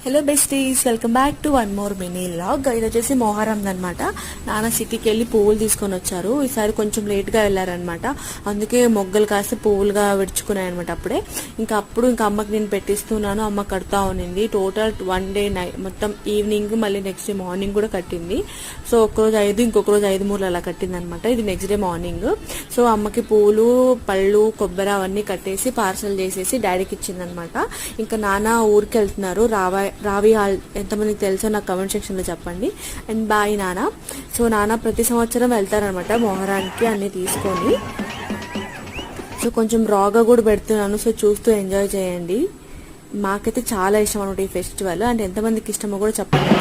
Hello besties, welcome back to one more mini vlog. ఇది వచ్చేసి మొహరం అనమాట. నాన్న సిటీకి వెళ్ళి పువ్వులు తీసుకొని వచ్చారు. ఈసారి కొంచెం లేట్గా వెళ్ళారనమాట. అందుకే మొగ్గలు కాస్త పువ్వులుగా విడుచుకున్నాయి అనమాట. అప్పుడు అమ్మకి నేను పెట్టిస్తున్నాను. అమ్మ కడతా ఉన్నింది. టోటల్ 1 డే మొత్తం ఈవినింగ్, మళ్ళీ నెక్స్ట్ డే మార్నింగ్ కూడా కట్టింది. సో ఒక్కరోజు 5, ఇంకొక రోజు 5 మూరలు అలా కట్టింది అనమాట. ఇది నెక్స్ట్ డే మార్నింగ్. సో అమ్మకి పూలు, పళ్ళు, కొబ్బరి అవన్నీ కట్టేసి పార్సల్ చేసేసి డాడీకి ఇచ్చిందనమాట. ఇంకా నాన్న ఊరికి వెళ్తున్నారు. రావి హాల్ ఎంతమందికి తెలుసో నాకు కమెంట్ సెక్షన్ లో చెప్పండి. అండ్ బాయ్ నాన్న. సో నాన్న ప్రతి సంవత్సరం వెళ్తారనమాట మొహరానికి అన్ని తీసుకొని. సో కొంచెం రాగా కూడా పెడుతున్నాను. సో చూస్తూ ఎంజాయ్ చేయండి. మాకైతే చాలా ఇష్టం అనమాట ఈ ఫెస్టివల్. అంటే ఎంతమందికి ఇష్టమో కూడా చెప్పండి.